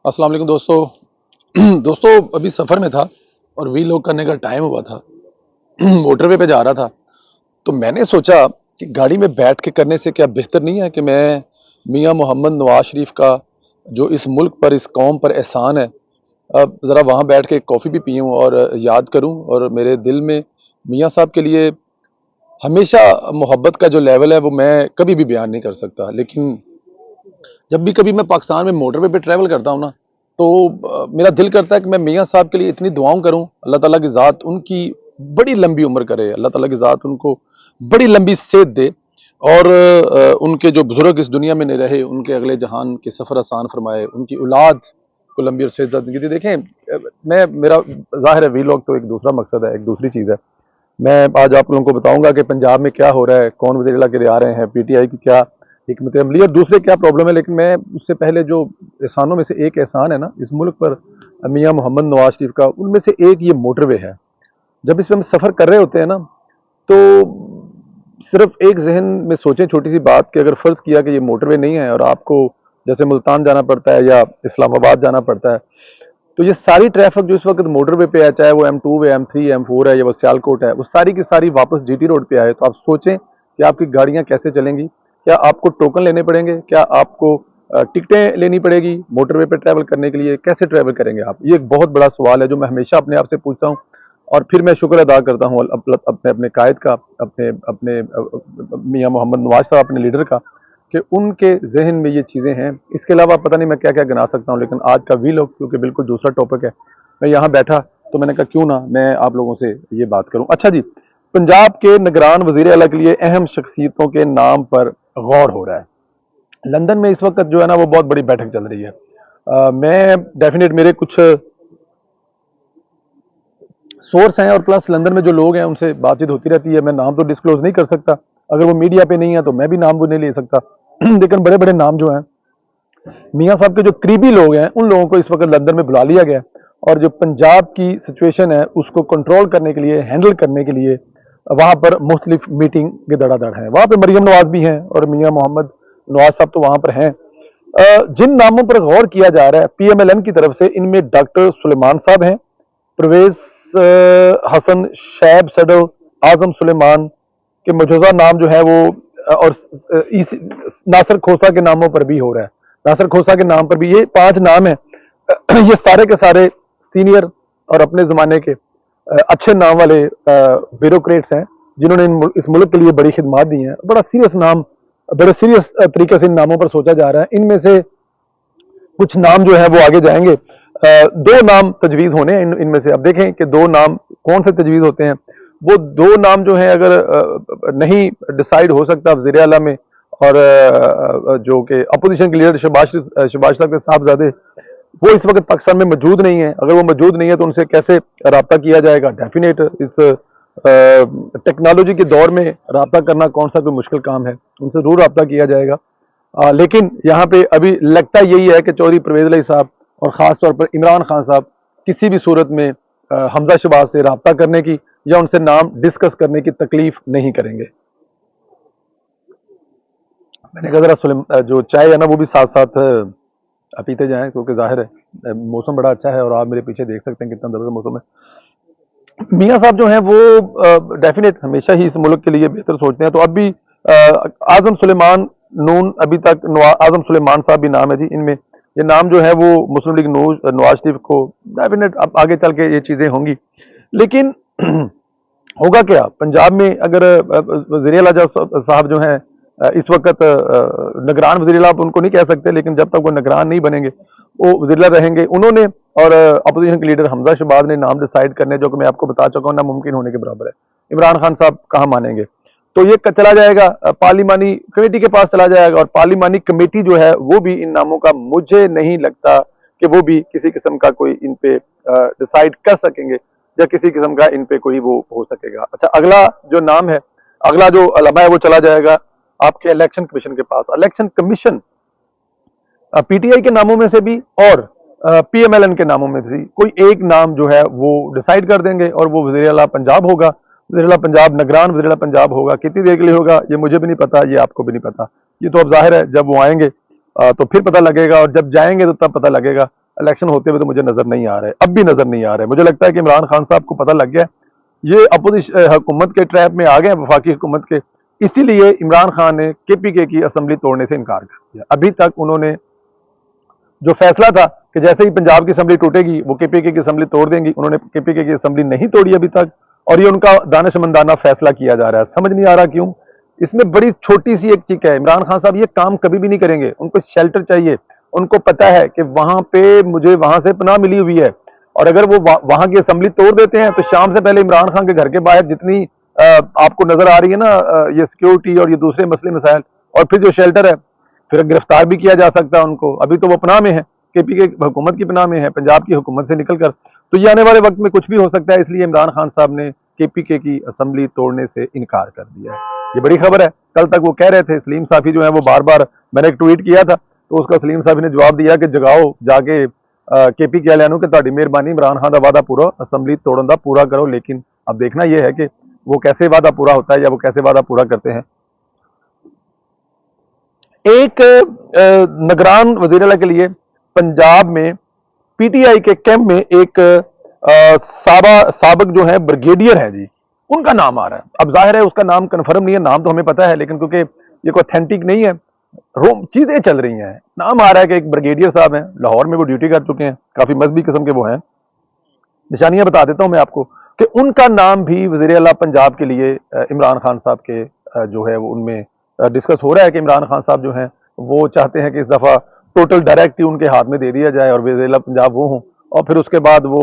अस्सलाम वालेकुम दोस्तों। दोस्तों, अभी सफ़र में था और वी लॉग करने का टाइम हुआ था। मोटरवे पे जा रहा था, तो मैंने सोचा कि गाड़ी में बैठ के करने से क्या बेहतर नहीं है कि मैं मियाँ मोहम्मद नवाज शरीफ का जो इस मुल्क पर, इस कौम पर एहसान है, ज़रा वहाँ बैठ के कॉफ़ी भी पीऊँ और याद करूँ। और मेरे दिल में मियाँ साहब के लिए हमेशा मोहब्बत का जो लेवल है वो मैं कभी भी बयान नहीं कर सकता। लेकिन जब भी कभी मैं पाकिस्तान में मोटरवे पे ट्रैवल करता हूँ ना, तो मेरा दिल करता है कि मैं मियाँ साहब के लिए इतनी दुआओं करूँ, अल्लाह ताला की ज़ात उनकी बड़ी लंबी उम्र करे, अल्लाह ताला की ज़ात उनको बड़ी लंबी सेहत दे और उनके जो बुजुर्ग इस दुनिया में नहीं रहे, उनके अगले जहान के सफ़र आसान फरमाए, उनकी औलाद को लंबी और सेहत ज़िंदगी दे। देखें, मैं मेरा ज़ाहिर है वीलॉग तो एक दूसरा मकसद है, एक दूसरी चीज़ है। मैं आज आप लोगों को बताऊंगा कि पंजाब में क्या हो रहा है, कौन वज़ीर आला के आ रहे हैं, पीटीआई की क्या हिकमत अमली और दूसरे क्या प्रॉब्लम है। लेकिन मैं उससे पहले जो एहसानों में से एक एहसान है ना इस मुल्क पर, मियाँ मोहम्मद नवाज शरीफ का, उनमें से एक ये मोटरवे है। जब इस पर हम सफ़र कर रहे होते हैं ना, तो सिर्फ एक जहन में सोचें छोटी सी बात कि अगर फ़र्ज़ किया कि ये मोटरवे नहीं है और आपको जैसे मुल्तान जाना पड़ता है या इस्लामाबाद जाना पड़ता है, तो ये सारी ट्रैफिक जो इस वक्त मोटरवे पे है, चाहे वो M2 है, M3, M4 है या वो सियालकोट है, वो सारी की सारी वापस जीटी रोड पे आए। तो आप सोचें कि आपकी गाड़ियां कैसे चलेंगी। क्या आपको टोकन लेने पड़ेंगे? क्या आपको टिकटें लेनी पड़ेगी मोटरवे पे ट्रैवल करने के लिए? कैसे ट्रैवल करेंगे आप? ये एक बहुत बड़ा सवाल है जो मैं हमेशा अपने आप से पूछता हूँ। और फिर मैं शुक्र अदा करता हूँ अपने अपने कायद का, अपने अपने मियाँ मोहम्मद नवाज साहब, अपने लीडर का, कि उनके जहन में ये चीज़ें हैं। इसके अलावा पता नहीं मैं क्या क्या गिना सकता हूँ, लेकिन आज का वीलॉग क्योंकि बिल्कुल दूसरा टॉपिक है, मैं यहाँ बैठा तो मैंने कहा क्यों ना मैं आप लोगों से ये बात करूँ। अच्छा जी, पंजाब के निगरान वज़ीर आला के लिए अहम शख्सियतों के नाम पर गौर हो रहा है। लंदन में इस वक्त जो है ना वो बहुत बड़ी बैठक चल रही है। मैं डेफिनेट मेरे कुछ सोर्स हैं और प्लस लंदन में जो लोग हैं उनसे बातचीत होती रहती है। मैं नाम तो डिस्क्लोज नहीं कर सकता, अगर वो मीडिया पे नहीं है तो मैं भी नाम वो नहीं ले सकता। लेकिन बड़े बड़े नाम जो हैं, मियाँ साहब के जो करीबी लोग हैं, उन लोगों को इस वक्त लंदन में बुला लिया गया और जो पंजाब की सिचुएशन है उसको कंट्रोल करने के लिए, हैंडल करने के लिए वहाँ पर मुख्तलिफ मीटिंग के दड़ादड़ हैं। वहाँ पर मरियम नवाज भी हैं और मियाँ मोहम्मद नवाज साहब तो वहाँ पर हैं। जिन नामों पर गौर किया जा रहा है PMLN की तरफ से, इनमें डॉक्टर सुलेमान साहब हैं, परवेज हसन, शैब सडल, आजम सुलेमान के मौजूदा नाम जो है वो और नासिर खोसा के नामों पर भी हो रहा है। नासिर खोसा के नाम पर भी ये 5 नाम है। ये सारे के सारे सीनियर और अपने ज़माने के अच्छे नाम वाले ब्यूरोक्रेट्स हैं जिन्होंने इस मुल्क के लिए बड़ी खिदमात दी हैं। बड़ा सीरियस नाम, बड़े सीरियस तरीके से इन नामों पर सोचा जा रहा है। इनमें से कुछ नाम जो है वो आगे जाएंगे। 2 नाम तजवीज़ होने हैं इनमें से। अब देखें कि 2 नाम कौन से तजवीज़ होते हैं। वो 2 नाम जो हैं, अगर नहीं डिसाइड हो सकता वज़ीर आला में और जो कि अपोजिशन के लीडर शहबाज शरीफ के साहबजादे, वो इस वक्त पाकिस्तान में मौजूद नहीं है। अगर वो मौजूद नहीं है तो उनसे कैसे रब्ता किया जाएगा? डेफिनेट इस टेक्नोलॉजी के दौर में रब्ता करना कौन सा कोई मुश्किल काम है, उनसे ज़रूर रब्ता किया जाएगा। लेकिन यहाँ पे अभी लगता यही है कि चौधरी परवेज अली साहब और ख़ास तौर पर इमरान खान साहब किसी भी सूरत में हमजा शहबाज से रब्ता करने की या उनसे नाम डिस्कस करने की तकलीफ नहीं करेंगे। मैंने कहा ज़रा जो चाय है ना वो भी साथ साथ पीते जाएं, क्योंकि जाहिर है मौसम बड़ा अच्छा है और आप मेरे पीछे देख सकते हैं कितना ज़बरदस्त मौसम है। मियाँ साहब जो हैं वो डेफिनेट हमेशा ही इस मुल्क के लिए बेहतर सोचते हैं। तो अब भी आजम सुलेमान नून, अभी तक आजम सुलेमान साहब भी नाम है जी इनमें। ये नाम जो है वो मुस्लिम लीग नवाज शरीफ को डेफिनेट अब आगे चल के ये चीज़ें होंगी। लेकिन होगा क्या पंजाब में अगर वज़ीर आला साहब जो हैं इस वक्त निगरान वज़ीर आला, आप उनको नहीं कह सकते, लेकिन जब तक वो निगरान नहीं बनेंगे वो वज़ीर आला रहेंगे। उन्होंने और अपोजिशन के लीडर हमजा शहबाज ने नाम डिसाइड करने, जो कि मैं आपको बता चुका हूँ नामुमकिन होने के बराबर है। इमरान खान साहब कहाँ मानेंगे? तो ये चला जाएगा पार्लिमानी कमेटी के पास चला जाएगा और पार्लिमानी कमेटी जो है वो भी इन नामों का, मुझे नहीं लगता कि वो भी किसी किस्म का कोई इन पे डिसाइड कर सकेंगे या किसी किस्म का इन पे कोई वो हो सकेगा। अच्छा, अगला जो नाम है, अगला जो लम्हा है वो चला जाएगा आपके इलेक्शन कमीशन के पास। इलेक्शन कमीशन PTI के नामों में से भी और PMLN के नामों में से कोई एक नाम जो है वो डिसाइड कर देंगे और वो वज़ीर आला पंजाब होगा। वज़ीर आला पंजाब, निगरान वज़ीर आला पंजाब होगा। कितनी देर के लिए होगा ये मुझे भी नहीं पता, ये आपको भी नहीं पता। ये तो अब जाहिर है जब वो आएंगे तो फिर पता लगेगा और जब जाएंगे तो तब पता लगेगा। इलेक्शन होते हुए तो मुझे नजर नहीं आ रहे, अब भी नजर नहीं आ रहे। मुझे लगता है कि इमरान खान साहब को पता लग गया, ये अपोजिशन हुकूमत के ट्रैप में आ गए, वफाकी हुकूमत के। इसीलिए इमरान खान ने केपीके की असेंबली तोड़ने से इनकार कर दिया। अभी तक उन्होंने जो फैसला था कि जैसे ही पंजाब की असेंबली टूटेगी वो केपीके की असेंबली तोड़ देंगी, उन्होंने केपीके की असेंबली नहीं तोड़ी अभी तक, और ये उनका दानिशमंदाना फैसला किया जा रहा है। समझ नहीं आ रहा क्यों। इसमें बड़ी छोटी सी एक चीज है, इमरान खान साहब ये काम कभी भी नहीं करेंगे, उनको शेल्टर चाहिए। उनको पता है कि वहां पे मुझे वहां से पनाह मिली हुई है, और अगर वो वहां की असेंबली तोड़ देते हैं तो शाम से पहले इमरान खान के घर के बाहर जितनी आपको नजर आ रही है ना, ये सिक्योरिटी और ये दूसरे मसले मसाइल, और फिर जो शेल्टर है, फिर गिरफ्तार भी किया जा सकता है उनको। अभी तो वो पनाह में है, केपी के हुकूमत की पनाह में है, पंजाब की हुकूमत से निकलकर। तो ये आने वाले वक्त में कुछ भी हो सकता है, इसलिए इमरान खान साहब ने केपीके की असेंबली तोड़ने से इनकार कर दिया है। ये बड़ी खबर है। कल तक वो कह रहे थे, सलीम साफी जो है वो बार बार, मैंने एक ट्वीट किया था तो उसका सलीम साफी ने जवाब दिया कि जगाओ जाके केपीके वालों कि ਤੁਹਾਡੀ ਮਿਹਰਬਾਨੀ इमरान खान का वादा पूरा असेंबली तोड़न का पूरा करो। लेकिन अब देखना यह है कि वो कैसे वादा पूरा होता है या वो कैसे वादा पूरा करते हैं। एक निगरान वज़ीर-ए-आला के लिए पंजाब में पीटीआई के कैंप में एक साबक जो है ब्रिगेडियर है जी, उनका नाम आ रहा है। अब जाहिर है उसका नाम कंफर्म नहीं है, नाम तो हमें पता है, लेकिन क्योंकि ये कोई ऑथेंटिक नहीं है, चीजें चल रही हैं, नाम आ रहा है कि एक ब्रिगेडियर साहब हैं, लाहौर में वो ड्यूटी कर चुके हैं, काफी मजहबी किस्म के वो हैं। निशानियां बता देता हूं मैं आपको कि उनका नाम भी वज़ीर आला पंजाब के लिए इमरान खान साहब के जो है वो उनमें डिस्कस हो रहा है कि इमरान खान साहब जो हैं वो चाहते हैं कि इस दफा टोटल डायरेक्ट ही उनके हाथ में दे दिया जाए और वज़ीर आला पंजाब वो हों। और फिर उसके बाद वो,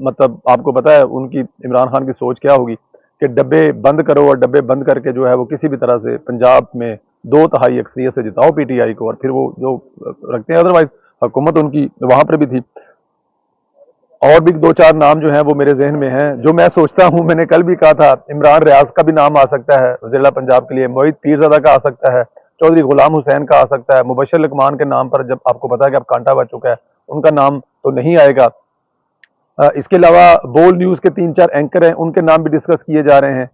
मतलब आपको पता है उनकी, इमरान खान की सोच क्या होगी कि डब्बे बंद करो, और डब्बे बंद करके जो है वो किसी भी तरह से पंजाब में 2/3 अक्सरियत से जिताओ पीटीआई को, और फिर वो जो रखते हैं। अदरवाइज हुकूमत उनकी वहां पर भी थी। और भी 2-4 नाम जो हैं वो मेरे जहन में हैं, जो मैं सोचता हूं, मैंने कल भी कहा था, इमरान रियाज का भी नाम आ सकता है वज़ीर पंजाब के लिए, मोहित पीरज़ादा का आ सकता है, चौधरी गुलाम हुसैन का आ सकता है, मुबशर लकमान के नाम पर जब आपको पता है कि अब कांटा बच चुका है, उनका नाम तो नहीं आएगा। इसके अलावा बोल न्यूज़ के 3-4 एंकर हैं, उनके नाम भी डिस्कस किए जा रहे हैं।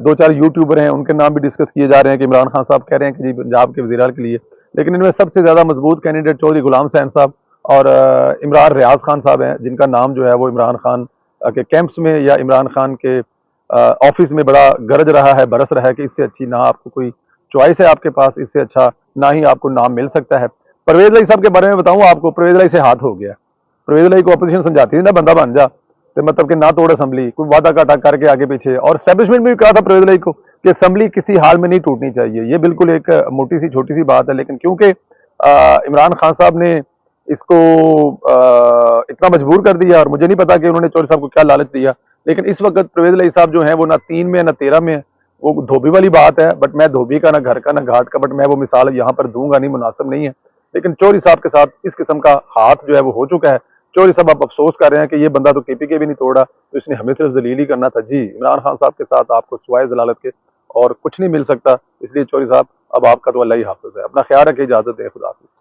2-4 यूट्यूबर हैं, उनके नाम भी डिस्कस किए जा रहे हैं कि इमरान खान साहब कह रहे हैं कि जी पंजाब के वज़ीर के लिए। लेकिन इनमें सबसे ज़्यादा मजबूत कैंडिडेट चौधरी गुलाम हुसैन साहब और इमरान रियाज खान साहब हैं, जिनका नाम जो है वो इमरान खान के कैंप्स में या इमरान खान के ऑफिस में बड़ा गरज रहा है, बरस रहा है कि इससे अच्छी ना आपको कोई चॉइस है आपके पास, इससे अच्छा ना ही आपको नाम मिल सकता है। परवेज लाई साहब के बारे में बताऊं आपको, परवेज लाई से हाथ हो गया। परवेज लाई को अपोजिशन समझाती थी ना, बंदा बन जा, तो मतलब कि ना तोड़ असेंबली, कोई वादा काटा करके आगे पीछे, और एस्टेब्लिशमेंट में भी कहा था परवेज लाई को कि असेंबली किसी हाल में नहीं टूटनी चाहिए। ये बिल्कुल एक मोटी सी छोटी सी बात है, लेकिन क्योंकि इमरान खान साहब ने इसको इतना मजबूर कर दिया, और मुझे नहीं पता कि उन्होंने चौधरी साहब को क्या लालच दिया, लेकिन इस वक्त परवेज लाई साहब जो हैं वो ना 3 में ना 13 में है। वो धोबी वाली बात है, बट मैं धोबी का ना घर का ना घाट का, बट मैं वो मिसाल यहाँ पर दूंगा नहीं, मुनासिब नहीं है। लेकिन चौधरी साहब के साथ इस किस्म का हाथ जो है वो हो चुका है। चौधरी साहब अब अफसोस कर रहे हैं कि ये बंदा तो केपीके भी नहीं तोड़ा, तो इसने हमें सिर्फ जलील ही करना था। जी, इमरान खान साहब के साथ आपको सिवाय जलालत के और कुछ नहीं मिल सकता, इसलिए चौधरी साहब अब आपका तो अल्लाह ही हाफिज है। अपना ख्याल रखिए, इजाजत दें, खुदा हाफिज।